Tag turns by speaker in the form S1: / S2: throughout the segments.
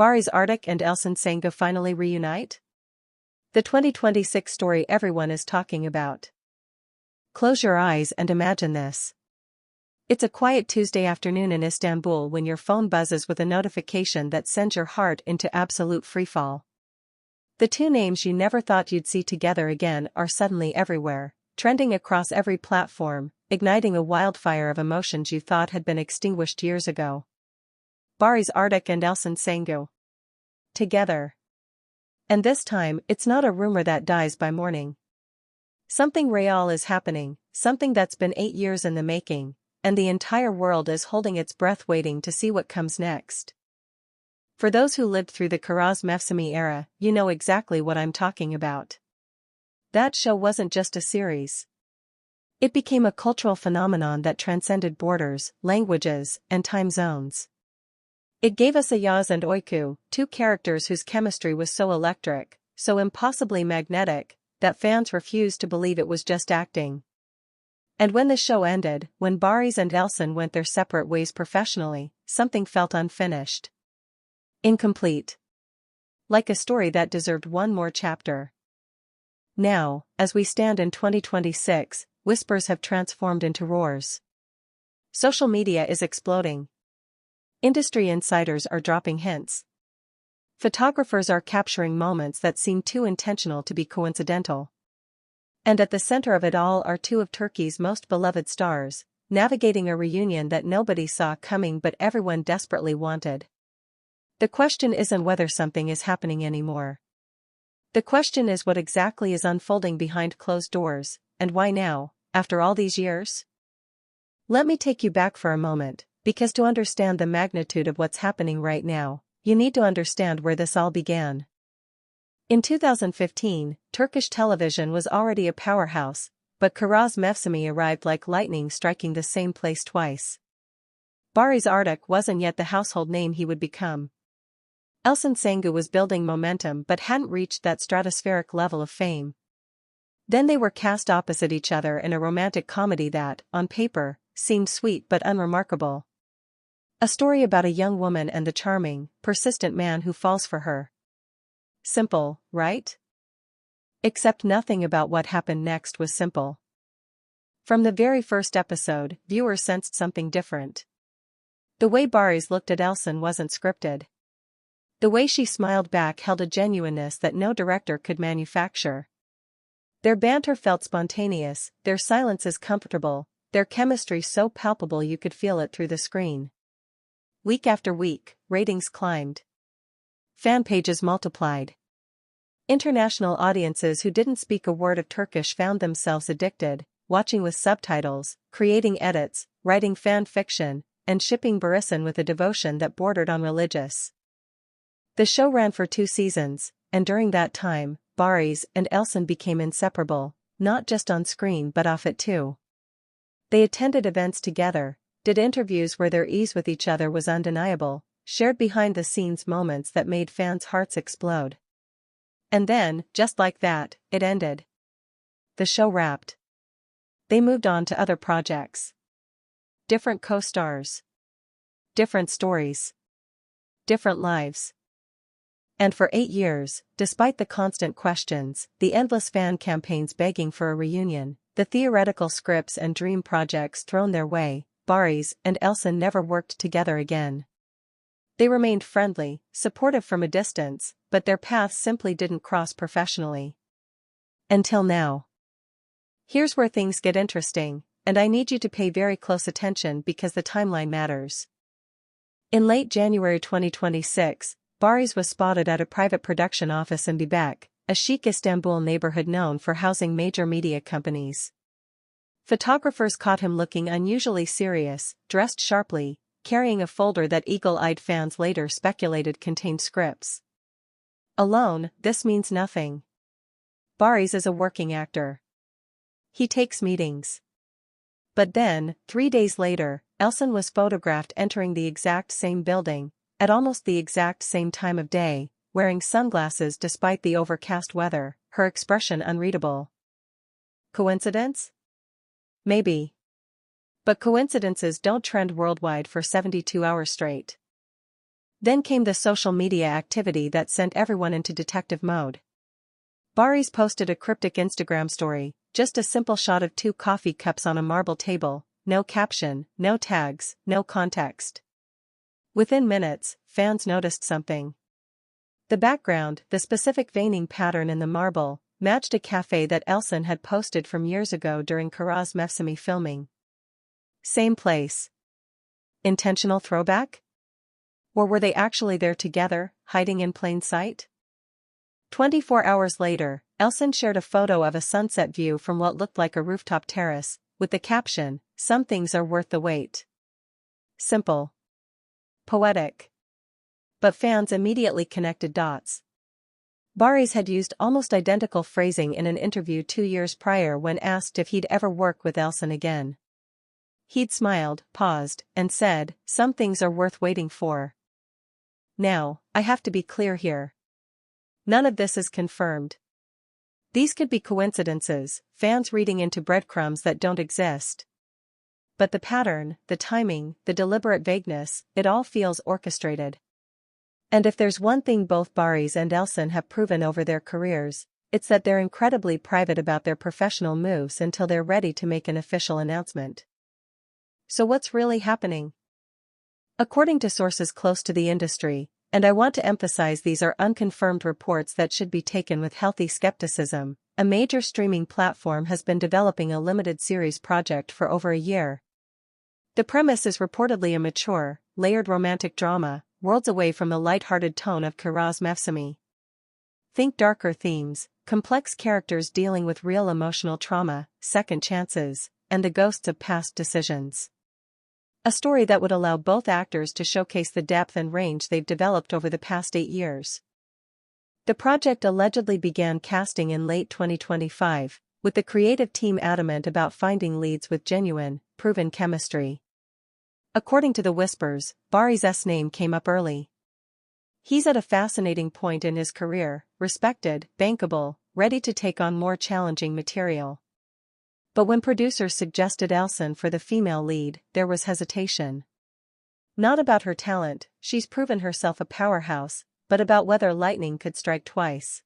S1: Barış Arduç and Elçin Sangu finally reunite? The 2026 story everyone is talking about. Close your eyes and imagine this. It's a quiet Tuesday afternoon in Istanbul when your phone buzzes with a notification that sends your heart into absolute freefall. The two names you never thought you'd see together again are suddenly everywhere, trending across every platform, igniting a wildfire of emotions you thought had been extinguished years ago. Barış Arduç and Elçin Sangu. Together. And this time, it's not a rumor that dies by morning. Something real is happening, something that's been 8 years in the making, and the entire world is holding its breath waiting to see what comes next. For those who lived through the Kiraz Mevsimi era, you know exactly what I'm talking about. That show wasn't just a series. It became a cultural phenomenon that transcended borders, languages, and time zones. It gave us Ayaz and Oyku, two characters whose chemistry was so electric, so impossibly magnetic, that fans refused to believe it was just acting. And when the show ended, when Barış and Elçin went their separate ways professionally, something felt unfinished. Incomplete. Like a story that deserved one more chapter. Now, as we stand in 2026, whispers have transformed into roars. Social media is exploding. Industry insiders are dropping hints. Photographers are capturing moments that seem too intentional to be coincidental. And at the center of it all are two of Turkey's most beloved stars, navigating a reunion that nobody saw coming but everyone desperately wanted. The question isn't whether something is happening anymore. The question is what exactly is unfolding behind closed doors, and why now, after all these years? Let me take you back for a moment, because to understand the magnitude of what's happening right now, you need to understand where this all began. In 2015, Turkish television was already a powerhouse, but Kiraz Mevsimi arrived like lightning striking the same place twice. Barış Arduç wasn't yet the household name he would become. Elçin Sangu was building momentum but hadn't reached that stratospheric level of fame. Then they were cast opposite each other in a romantic comedy that, on paper, seemed sweet but unremarkable. A story about a young woman and the charming, persistent man who falls for her. Simple, right? Except nothing about what happened next was simple. From the very first episode, viewers sensed something different. The way Barış looked at Elçin wasn't scripted. The way she smiled back held a genuineness that no director could manufacture. Their banter felt spontaneous, their silences comfortable, their chemistry so palpable you could feel it through the screen. Week after week, ratings climbed. Fan pages multiplied. International audiences who didn't speak a word of Turkish found themselves addicted, watching with subtitles, creating edits, writing fan fiction, and shipping Barış'ın with a devotion that bordered on religious. The show ran for 2 seasons, and during that time, Barış and Elçin became inseparable, not just on screen but off it too. They attended events together, did interviews where their ease with each other was undeniable, shared behind-the-scenes moments that made fans' hearts explode. And then, just like that, it ended. The show wrapped. They moved on to other projects. Different co-stars. Different stories. Different lives. And for 8 years, despite the constant questions, the endless fan campaigns begging for a reunion, the theoretical scripts and dream projects thrown their way, Barış and Elçin never worked together again. They remained friendly, supportive from a distance, but their paths simply didn't cross professionally. Until now. Here's where things get interesting, and I need you to pay very close attention because the timeline matters. In late January 2026, Barış was spotted at a private production office in Bebek, a chic Istanbul neighborhood known for housing major media companies. Photographers caught him looking unusually serious, dressed sharply, carrying a folder that eagle-eyed fans later speculated contained scripts. Alone, this means nothing. Barış is a working actor. He takes meetings. But then, 3 days later, Elçin was photographed entering the exact same building, at almost the exact same time of day, wearing sunglasses despite the overcast weather, her expression unreadable. Coincidence? Maybe. But coincidences don't trend worldwide for 72 hours straight. Then came the social media activity that sent everyone into detective mode. Barış posted a cryptic Instagram story, just a simple shot of 2 coffee cups on a marble table, no caption, no tags, no context. Within minutes, fans noticed something. The background, the specific veining pattern in the marble, matched a cafe that Elçin had posted from years ago during Kara's Mevsimi filming. Same place. Intentional throwback? Or were they actually there together, hiding in plain sight? 24 hours later, Elçin shared a photo of a sunset view from what looked like a rooftop terrace, with the caption, "Some things are worth the wait." Simple. Poetic. But fans immediately connected dots. Barış had used almost identical phrasing in an interview 2 years prior when asked if he'd ever work with Elçin again. He'd smiled, paused, and said, "Some things are worth waiting for." Now, I have to be clear here. None of this is confirmed. These could be coincidences, fans reading into breadcrumbs that don't exist. But the pattern, the timing, the deliberate vagueness, it all feels orchestrated. And if there's one thing both Barış and Elçin have proven over their careers, it's that they're incredibly private about their professional moves until they're ready to make an official announcement. So what's really happening? According to sources close to the industry, and I want to emphasize these are unconfirmed reports that should be taken with healthy skepticism, a major streaming platform has been developing a limited series project for over a year. The premise is reportedly a mature, layered romantic drama, worlds away from the light-hearted tone of Kara's Mevsimi. Think darker themes, complex characters dealing with real emotional trauma, second chances, and the ghosts of past decisions. A story that would allow both actors to showcase the depth and range they've developed over the past 8 years. The project allegedly began casting in late 2025, with the creative team adamant about finding leads with genuine, proven chemistry. According to the whispers, Barış's name came up early. He's at a fascinating point in his career, respected, bankable, ready to take on more challenging material. But when producers suggested Elçin for the female lead, there was hesitation. Not about her talent, she's proven herself a powerhouse, but about whether lightning could strike twice.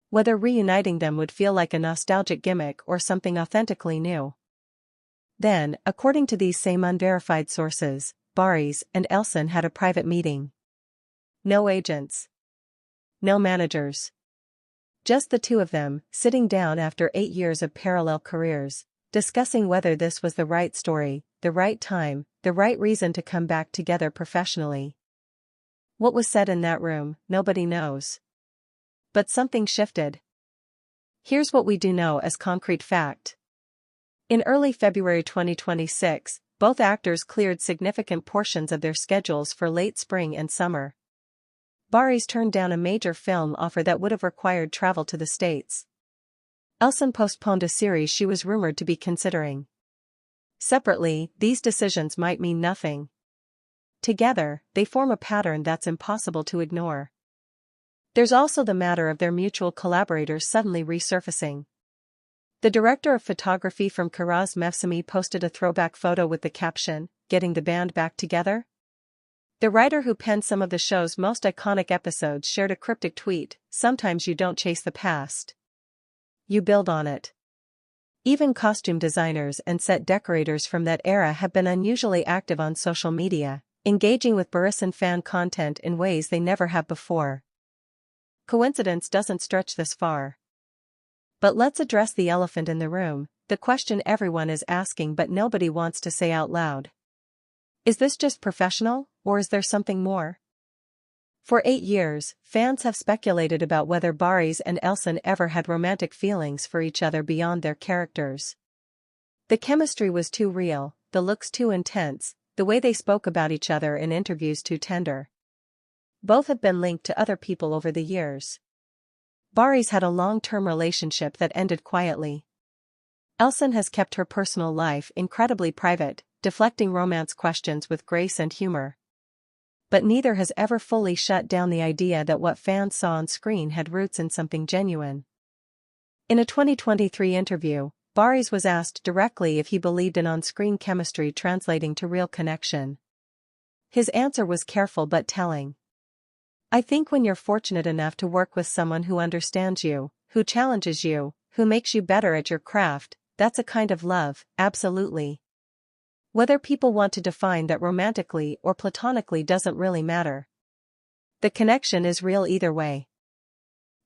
S1: Whether reuniting them would feel like a nostalgic gimmick or something authentically new. Then, according to these same unverified sources, Barış and Elçin had a private meeting. No agents. No managers. Just the two of them, sitting down after 8 years of parallel careers, discussing whether this was the right story, the right time, the right reason to come back together professionally. What was said in that room, nobody knows. But something shifted. Here's what we do know as concrete fact. In early February 2026, both actors cleared significant portions of their schedules for late spring and summer. Barış turned down a major film offer that would have required travel to the States. Elçin postponed a series she was rumored to be considering. Separately, these decisions might mean nothing. Together, they form a pattern that's impossible to ignore. There's also the matter of their mutual collaborators suddenly resurfacing. The director of photography from Kara's Mevsimi posted a throwback photo with the caption, "Getting the band back together?" The writer who penned some of the show's most iconic episodes shared a cryptic tweet, "Sometimes you don't chase the past. You build on it." Even costume designers and set decorators from that era have been unusually active on social media, engaging with Barış'ın fan content in ways they never have before. Coincidence doesn't stretch this far. But let's address the elephant in the room, the question everyone is asking but nobody wants to say out loud. Is this just professional, or is there something more? For 8 years, fans have speculated about whether Barış and Elçin ever had romantic feelings for each other beyond their characters. The chemistry was too real, the looks too intense, the way they spoke about each other in interviews too tender. Both have been linked to other people over the years. Barış had a long-term relationship that ended quietly. Elçin has kept her personal life incredibly private, deflecting romance questions with grace and humor. But neither has ever fully shut down the idea that what fans saw on screen had roots in something genuine. In a 2023 interview, Barış was asked directly if he believed in on-screen chemistry translating to real connection. His answer was careful but telling. I think when you're fortunate enough to work with someone who understands you, who challenges you, who makes you better at your craft, that's a kind of love, absolutely. Whether people want to define that romantically or platonically doesn't really matter. The connection is real either way.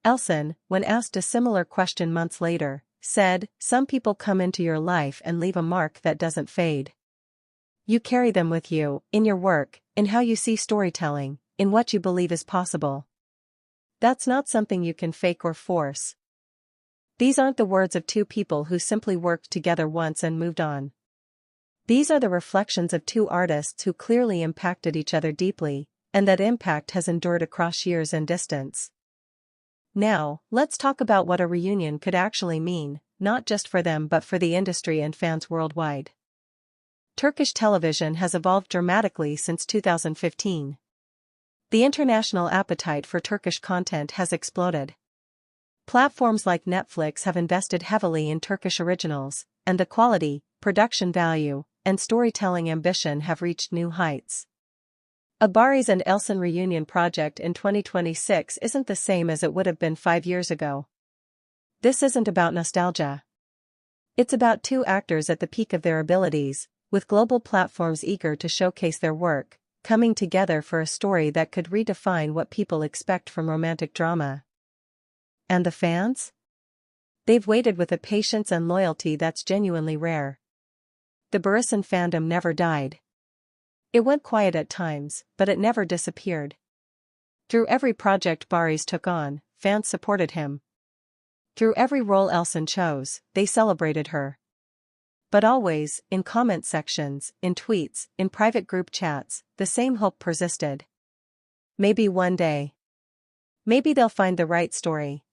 S1: Elçin, when asked a similar question months later, said, "Some people come into your life and leave a mark that doesn't fade. You carry them with you, in your work, in how you see storytelling, in what you believe is possible. That's not something you can fake or force." These aren't the words of two people who simply worked together once and moved on. These are the reflections of two artists who clearly impacted each other deeply, and that impact has endured across years and distance. Now, let's talk about what a reunion could actually mean, not just for them but for the industry and fans worldwide. Turkish television has evolved dramatically since 2015. The international appetite for Turkish content has exploded. Platforms like Netflix have invested heavily in Turkish originals, and the quality, production value, and storytelling ambition have reached new heights. A Barış and Elçin reunion project in 2026 isn't the same as it would have been 5 years ago. This isn't about nostalgia. It's about two actors at the peak of their abilities, with global platforms eager to showcase their work, coming together for a story that could redefine what people expect from romantic drama. And the fans? They've waited with a patience and loyalty that's genuinely rare. The Barış'ın fandom never died. It went quiet at times, but it never disappeared. Through every project Barış took on, fans supported him. Through every role Elçin chose, they celebrated her. But always, in comment sections, in tweets, in private group chats, the same hope persisted. Maybe one day. Maybe they'll find the right story.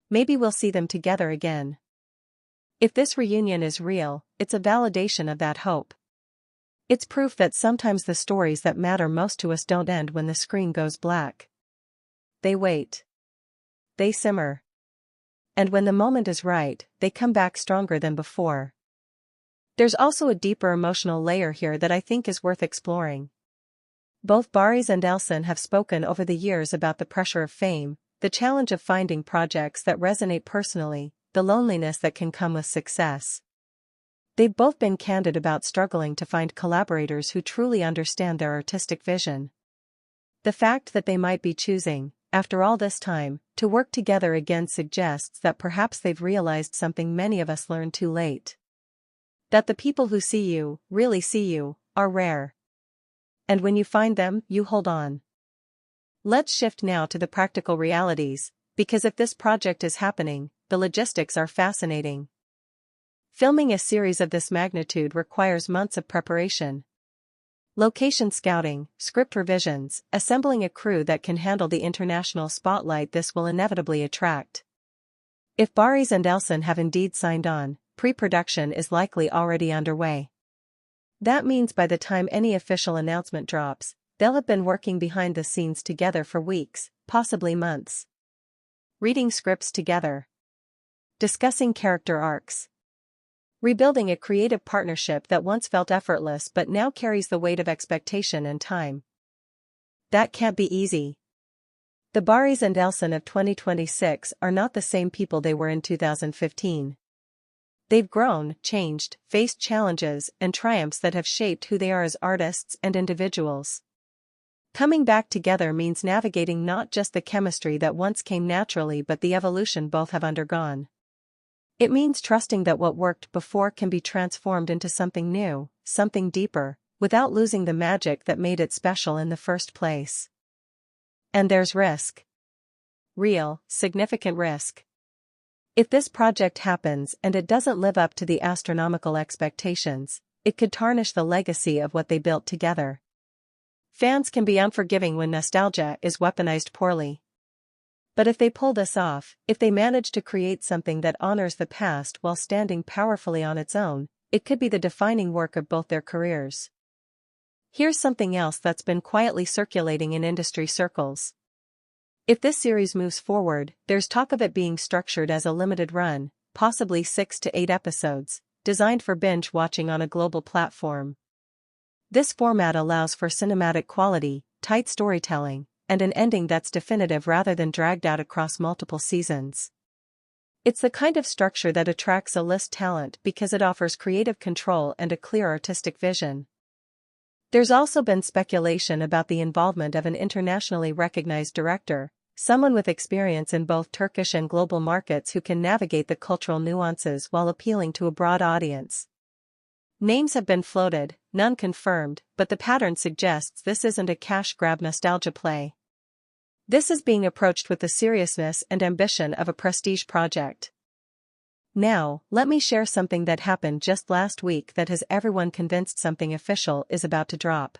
S1: Maybe we'll see them together again. If this reunion is real, it's a validation of that hope. It's proof that sometimes the stories that matter most to us don't end when the screen goes black. They wait. They simmer. And when the moment is right, they come back stronger than before. There's also a deeper emotional layer here that I think is worth exploring. Both Barış and Elçin have spoken over the years about the pressure of fame, the challenge of finding projects that resonate personally, the loneliness that can come with success. They've both been candid about struggling to find collaborators who truly understand their artistic vision. The fact that they might be choosing, after all this time, to work together again suggests that perhaps they've realized something many of us learned too late. That the people who see you, really see you, are rare. And when you find them, you hold on. Let's shift now to the practical realities, because if this project is happening, the logistics are fascinating. Filming a series of this magnitude requires months of preparation. Location scouting, script revisions, assembling a crew that can handle the international spotlight this will inevitably attract. If Barış and Elçin have indeed signed on, pre-production is likely already underway. That means by the time any official announcement drops, they'll have been working behind the scenes together for weeks, possibly months. Reading scripts together. Discussing character arcs. Rebuilding a creative partnership that once felt effortless but now carries the weight of expectation and time. That can't be easy. The Barış and Elçin of 2026 are not the same people they were in 2015. They've grown, changed, faced challenges and triumphs that have shaped who they are as artists and individuals. Coming back together means navigating not just the chemistry that once came naturally but the evolution both have undergone. It means trusting that what worked before can be transformed into something new, something deeper, without losing the magic that made it special in the first place. And there's risk. Real, significant risk. If this project happens and it doesn't live up to the astronomical expectations, it could tarnish the legacy of what they built together. Fans can be unforgiving when nostalgia is weaponized poorly. But if they pull this off, if they manage to create something that honors the past while standing powerfully on its own, it could be the defining work of both their careers. Here's something else that's been quietly circulating in industry circles. If this series moves forward, there's talk of it being structured as a limited run, possibly 6 to 8 episodes, designed for binge watching on a global platform. This format allows for cinematic quality, tight storytelling, and an ending that's definitive rather than dragged out across multiple seasons. It's the kind of structure that attracts A-list talent because it offers creative control and a clear artistic vision. There's also been speculation about the involvement of an internationally recognized director, someone with experience in both Turkish and global markets who can navigate the cultural nuances while appealing to a broad audience. Names have been floated, none confirmed, but the pattern suggests this isn't a cash-grab nostalgia play. This is being approached with the seriousness and ambition of a prestige project. Now, let me share something that happened just last week that has everyone convinced something official is about to drop.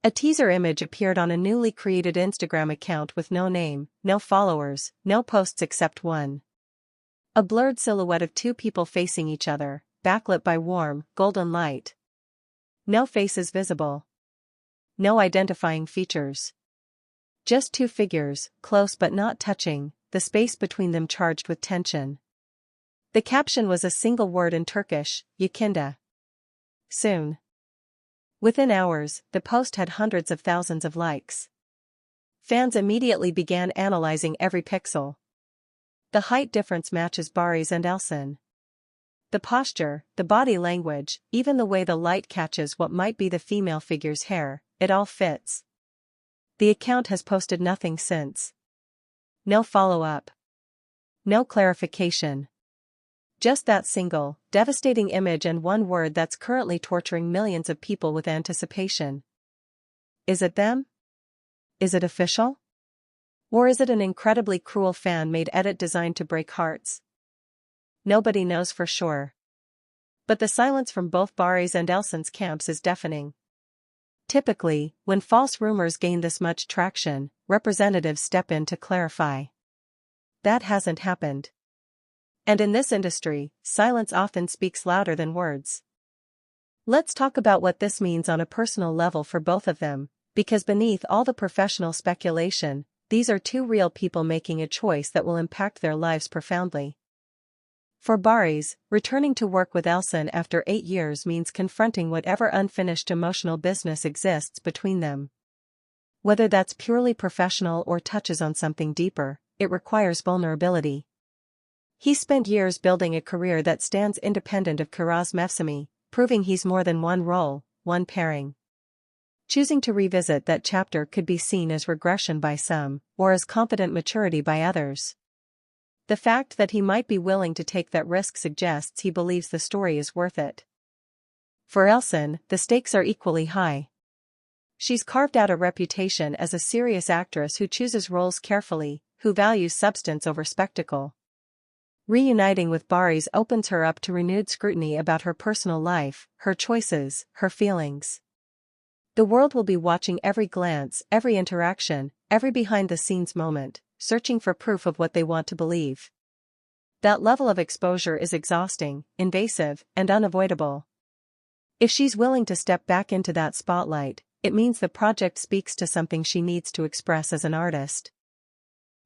S1: A teaser image appeared on a newly created Instagram account with no name, no followers, no posts except one. A blurred silhouette of two people facing each other, backlit by warm, golden light. No faces visible. No identifying features. Just two figures, close but not touching, the space between them charged with tension. The caption was a single word in Turkish, yakında. Soon. Within hours, the post had hundreds of thousands of likes. Fans immediately began analyzing every pixel. The height difference matches Barış and Elçin. The posture, the body language, even the way the light catches what might be the female figure's hair, it all fits. The account has posted nothing since. No follow-up. No clarification. Just that single, devastating image and one word that's currently torturing millions of people with anticipation. Is it them? Is it official? Or is it an incredibly cruel fan-made edit designed to break hearts? Nobody knows for sure. But the silence from both Barış and Elçin's camps is deafening. Typically, when false rumors gain this much traction, representatives step in to clarify. That hasn't happened. And in this industry, silence often speaks louder than words. Let's talk about what this means on a personal level for both of them, because beneath all the professional speculation, these are two real people making a choice that will impact their lives profoundly. For Barış, returning to work with Elçin after 8 years means confronting whatever unfinished emotional business exists between them. Whether that's purely professional or touches on something deeper, it requires vulnerability. He spent years building a career that stands independent of Kiraz Mevsimi, proving he's more than one role, one pairing. Choosing to revisit that chapter could be seen as regression by some, or as confident maturity by others. The fact that he might be willing to take that risk suggests he believes the story is worth it. For Elçin, the stakes are equally high. She's carved out a reputation as a serious actress who chooses roles carefully, who values substance over spectacle. Reuniting with Barış opens her up to renewed scrutiny about her personal life, her choices, her feelings. The world will be watching every glance, every interaction, every behind-the-scenes moment, searching for proof of what they want to believe. That level of exposure is exhausting, invasive, and unavoidable. If she's willing to step back into that spotlight, it means the project speaks to something she needs to express as an artist.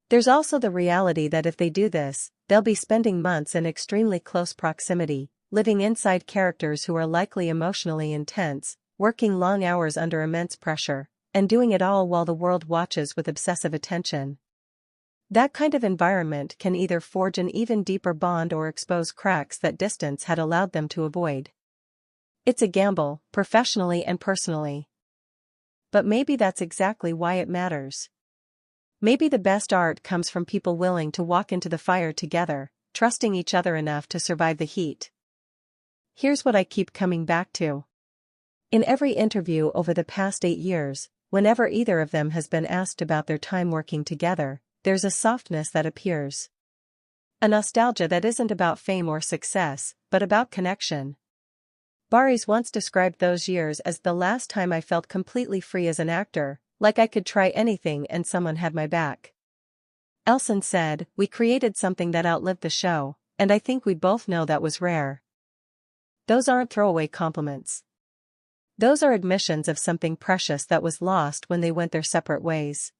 S1: There's also the reality that if they do this, they'll be spending months in extremely close proximity, living inside characters who are likely emotionally intense, working long hours under immense pressure, and doing it all while the world watches with obsessive attention. That kind of environment can either forge an even deeper bond or expose cracks that distance had allowed them to avoid. It's a gamble, professionally and personally. But maybe that's exactly why it matters. Maybe the best art comes from people willing to walk into the fire together, trusting each other enough to survive the heat. Here's what I keep coming back to. In every interview over the past 8 years, whenever either of them has been asked about their time working together, there's a softness that appears. A nostalgia that isn't about fame or success, but about connection. Barış once described those years as the last time I felt completely free as an actor, like I could try anything and someone had my back. Elçin said, "We created something that outlived the show, and I think we both know that was rare." Those aren't throwaway compliments. Those are admissions of something precious that was lost when they went their separate ways.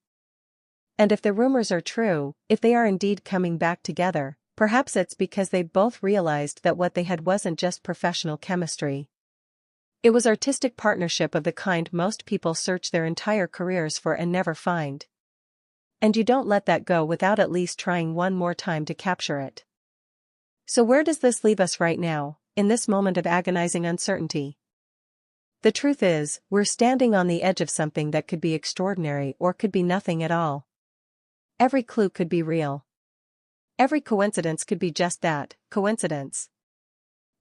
S1: And if the rumors are true, if they are indeed coming back together, perhaps it's because they both realized that what they had wasn't just professional chemistry. It was artistic partnership of the kind most people search their entire careers for and never find. And you don't let that go without at least trying one more time to capture it. So where does this leave us right now, in this moment of agonizing uncertainty? The truth is, we're standing on the edge of something that could be extraordinary or could be nothing at all. Every clue could be real. Every coincidence could be just that, coincidence.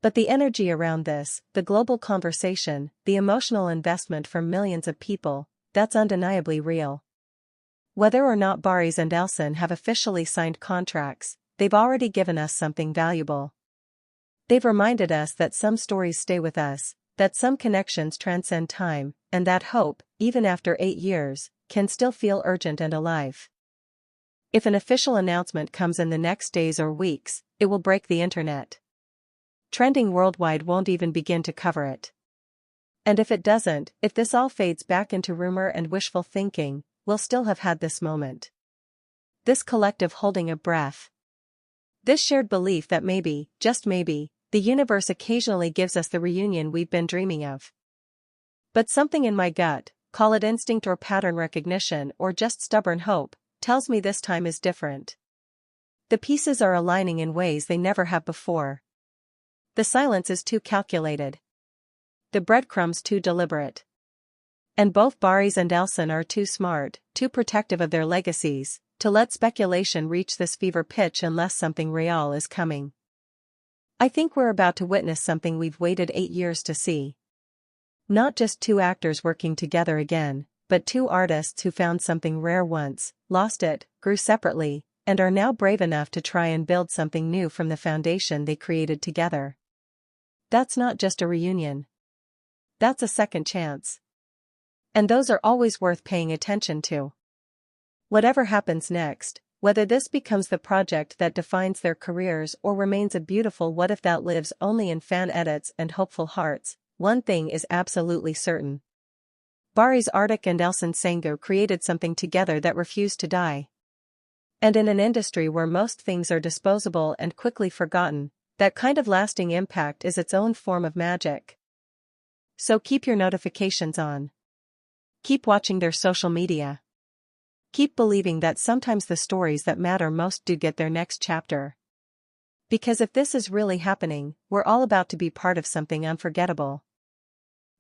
S1: But the energy around this, the global conversation, the emotional investment from millions of people, that's undeniably real. Whether or not Barış and Elçin have officially signed contracts, they've already given us something valuable. They've reminded us that some stories stay with us, that some connections transcend time, and that hope, even after 8 years, can still feel urgent and alive. If an official announcement comes in the next days or weeks, it will break the internet. Trending worldwide won't even begin to cover it. And if it doesn't, if this all fades back into rumor and wishful thinking, we'll still have had this moment. This collective holding of breath. This shared belief that maybe, just maybe, the universe occasionally gives us the reunion we've been dreaming of. But something in my gut, call it instinct or pattern recognition or just stubborn hope, tells me this time is different. The pieces are aligning in ways they never have before. The silence is too calculated. The breadcrumbs too deliberate. And both Barış and Elçin are too smart, too protective of their legacies, to let speculation reach this fever pitch unless something real is coming. I think we're about to witness something we've waited 8 years to see. Not just two actors working together again, but two artists who found something rare once, lost it, grew separately, and are now brave enough to try and build something new from the foundation they created together. That's not just a reunion. That's a second chance. And those are always worth paying attention to. Whatever happens next, whether this becomes the project that defines their careers or remains a beautiful what if that lives only in fan edits and hopeful hearts, one thing is absolutely certain. Barış Arduç and Elçin Sangu created something together that refused to die. And in an industry where most things are disposable and quickly forgotten, that kind of lasting impact is its own form of magic. So keep your notifications on. Keep watching their social media. Keep believing that sometimes the stories that matter most do get their next chapter. Because if this is really happening, we're all about to be part of something unforgettable.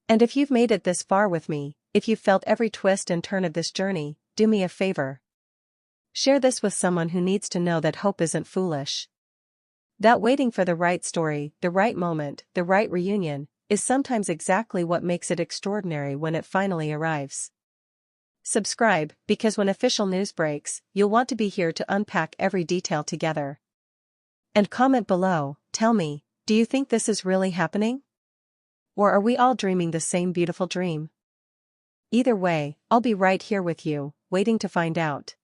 S1: And if you've made it this far with me, if you've felt every twist and turn of this journey, do me a favor. Share this with someone who needs to know that hope isn't foolish. That waiting for the right story, the right moment, the right reunion, is sometimes exactly what makes it extraordinary when it finally arrives. Subscribe, because when official news breaks, you'll want to be here to unpack every detail together. And comment below, tell me, do you think this is really happening? Or are we all dreaming the same beautiful dream? Either way, I'll be right here with you, waiting to find out.